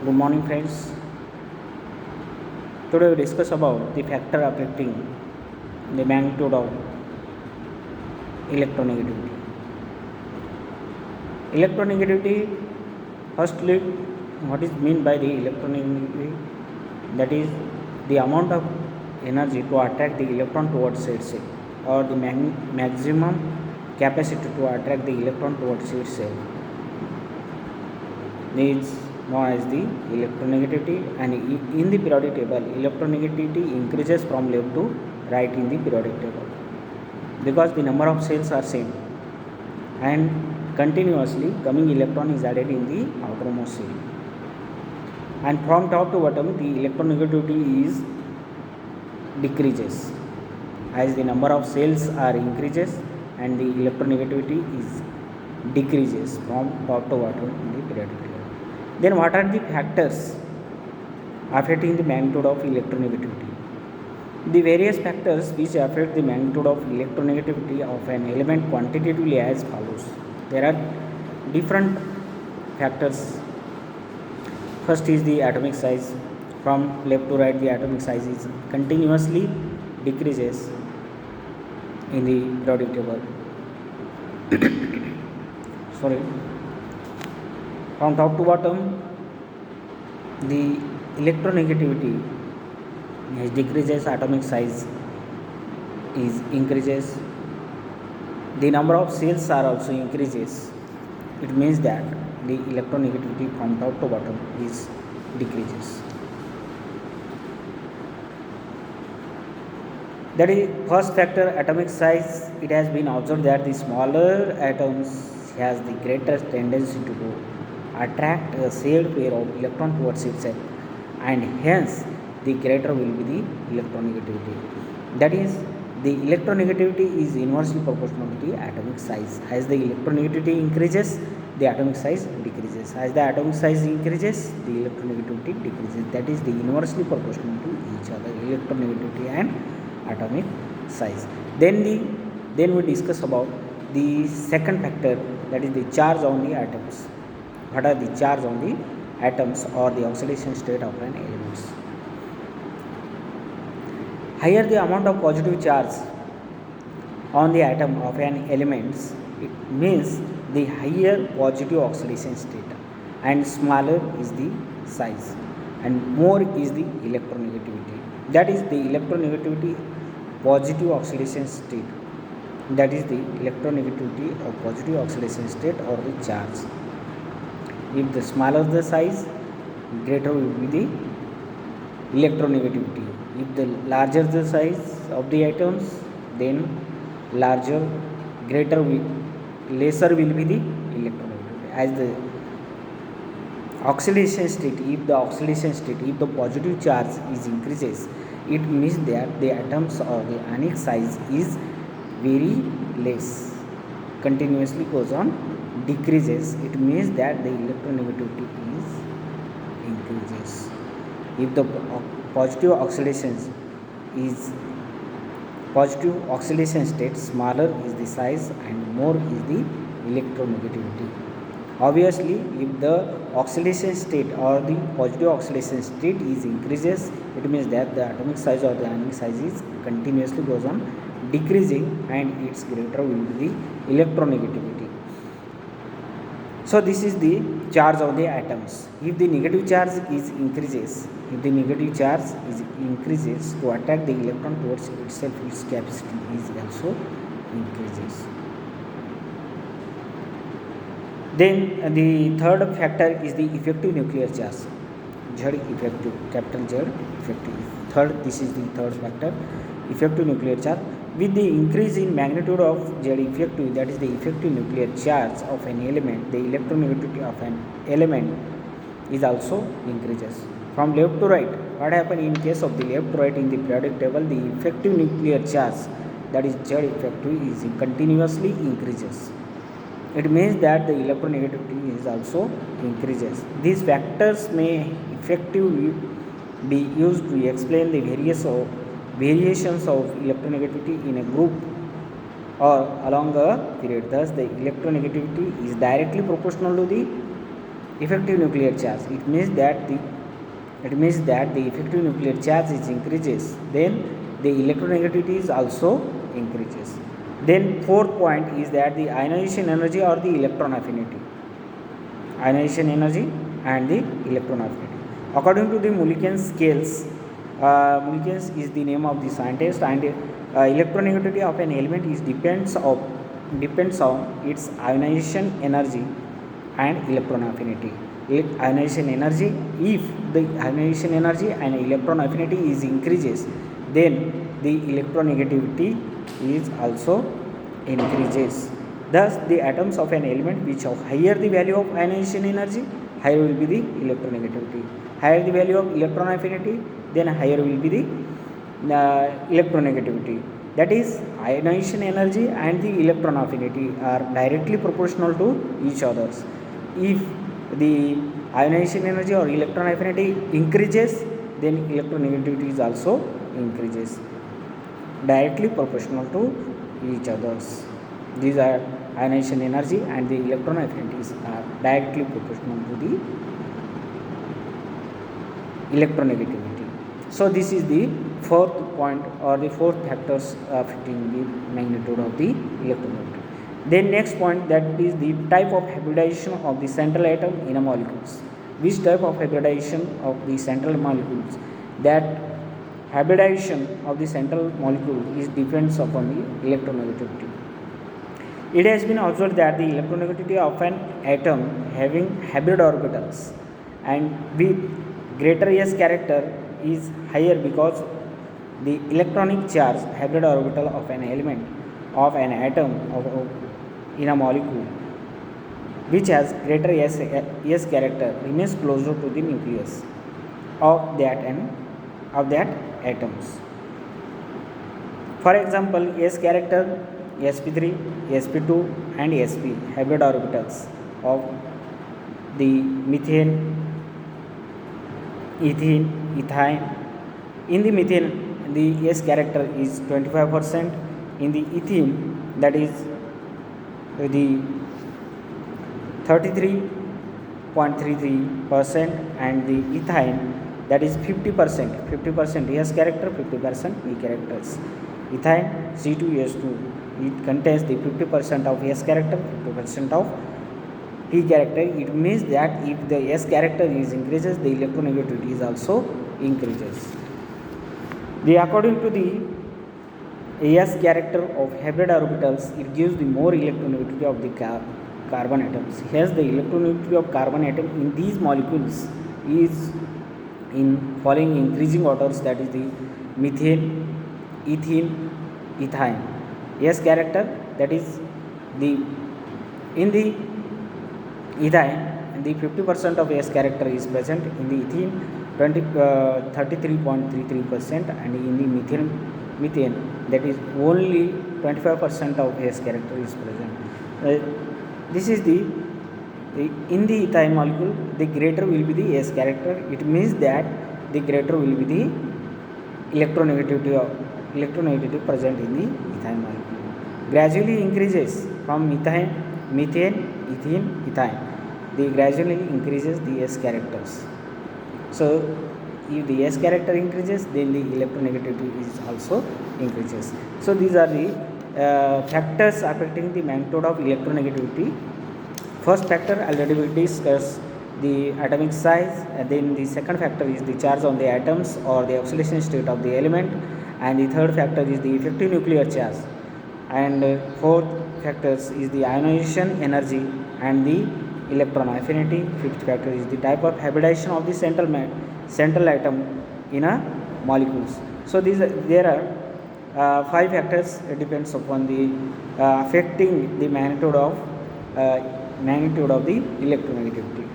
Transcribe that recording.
Good morning, friends. Today we discuss about the factor affecting the magnitude of electronegativity. Electronegativity, firstly, what is meant by the electronegativity? That is the amount of energy to attract the electron towards itself, or the maximum capacity to attract the electron towards itself is known as the electronegativity, and in the periodic table electronegativity increases from left to right in the periodic table because the number of cells are same and continuously coming electron is added in the outermost cell, and from top to bottom the electronegativity is decreases as the number of cells are increases and the electronegativity is decreases from top to bottom in the periodic table. Then what are the factors affecting the magnitude of electronegativity? The various factors which affect the magnitude of electronegativity of an element quantitatively as follows. There are different factors. First is the atomic size. From left to right the atomic size is continuously decreases in the periodic table. Sorry. From top to bottom the electronegativity decreases, atomic size is increases, the number of cells are also increases. It means that the electronegativity from top to bottom is decreases. That is first factor, atomic size. It has been observed that the smaller atoms has the greatest tendency to attract a shared pair of electron towards itself, and hence the greater will be the electronegativity. That is, the electronegativity is inversely proportional to the atomic size. As the electronegativity increases, the atomic size decreases. As the atomic size increases, the electronegativity decreases. That is the inversely proportional to each other, electronegativity and atomic size. Then we discuss about the second factor, that is the charge on the atoms. What are the charge on the atoms or the oxidation state of an element? Higher the amount of positive charge on the atom of an element, it means the higher positive oxidation state, and smaller is the size, and more is the electronegativity. That is the electronegativity positive oxidation state. That is the electronegativity of positive oxidation state or the charge. If the smaller the size, greater will be the electronegativity. If the larger the size of the atoms, then lesser will be the electronegativity. As the oxidation state, if the positive charge is increases, it means that the atoms or the ionic size is very less, continuously goes on decreases. It means that the electronegativity is increases. If the positive oxidation state, smaller is the size and more is the electronegativity. Obviously, if the oxidation state or the positive oxidation state is increases, it means that the atomic size or the ionic size is continuously goes on decreasing, and its greater will be the electronegativity. So this is the charge of the atoms. If the negative charge is increases, to attract the electron towards itself, its capacity is also increases. Then the third factor is the effective nuclear charge. Z effective, capital Z effective. This is the third factor, effective nuclear charge. With the increase in magnitude of Z effective, that is the effective nuclear charge of an element, the electronegativity of an element is also increases. From left to right, what happens in case of the left to right in the periodic table, the effective nuclear charge, that is Z effective, is continuously increases. It means that the electronegativity is also increases. These factors may effectively be used to explain the variations of electronegativity in a group or along a period. Thus, the electronegativity is directly proportional to the effective nuclear charge. It means that the effective nuclear charge is increases, then the electronegativity is also increases. Then fourth point is that the ionization energy or the electron affinity. Ionization energy and the electron affinity. According to the Mulliken scales, Mulliken is the name of the scientist, and electronegativity of an element is depends on its ionization energy and electron affinity. Ionization energy, if the ionization energy and electron affinity is increases, then the electronegativity is also increases. Thus, the atoms of an element which have higher the value of ionization energy, higher will be the electronegativity. Higher the value of electron affinity, then higher will be the electronegativity. That is, ionization energy and the electron affinity are directly proportional to each others. If the ionization energy or electron affinity increases, then electronegativity is also increases, directly proportional to each others. These are ionization energy and the electron affinities are directly proportional to the electronegativity. So this is the fourth point or the fourth factors affecting the magnitude of the electronegativity. Then next point, that is the type of hybridization of the central atom in a molecules. Which type of hybridization of the central molecules? That hybridization of the central molecule is depends upon the electronegativity. It has been observed that the electronegativity of an atom having hybrid orbitals and with greater S character is higher because the electronic charge hybrid orbital of an element of an atom in a molecule which has greater S character remains closer to the nucleus of that atoms. For example, S character, sp3, sp2 and sp hybrid orbitals of the methane, ethene, ethyne. In the methane, the S character is 25%. In the ethene, that is the 33.33%, and the ethyne, that is 50%. 50% S character, 50% E characters. Ethyne C2H2, it contains the 50% of S character, 50% of P character. It means that if the S character is increases, the electronegativity is also increases. According to the S character of hybrid orbitals, it gives the more electronegativity of the carbon atoms. Hence, the electronegativity of carbon atom in these molecules is in following increasing orders, that is the methane, ethene, ethyne. S character, that is the in the ethyne, the 50% of S character is present. In the ethene, 33.33%, and in the methane, that is only 25% of S character is present. This is the in the ethyne molecule, the greater will be the S character. It means that the greater will be the electronegativity present in the ethyne molecule. Gradually increases from methane, ethene, ethyne. They gradually increases the S characters. So if the S character increases, then the electronegativity is also increases. So these are the factors affecting the magnitude of electronegativity. First factor already we discussed, the atomic size, and then the second factor is the charge on the atoms or the oxidation state of the element, and the third factor is the effective nuclear charge, and fourth factors is the ionization energy and the electron affinity. Fifth factor is the type of hybridization of the central atom in a molecules. So there are 5 factors depends upon the affecting the magnitude of the electronegativity.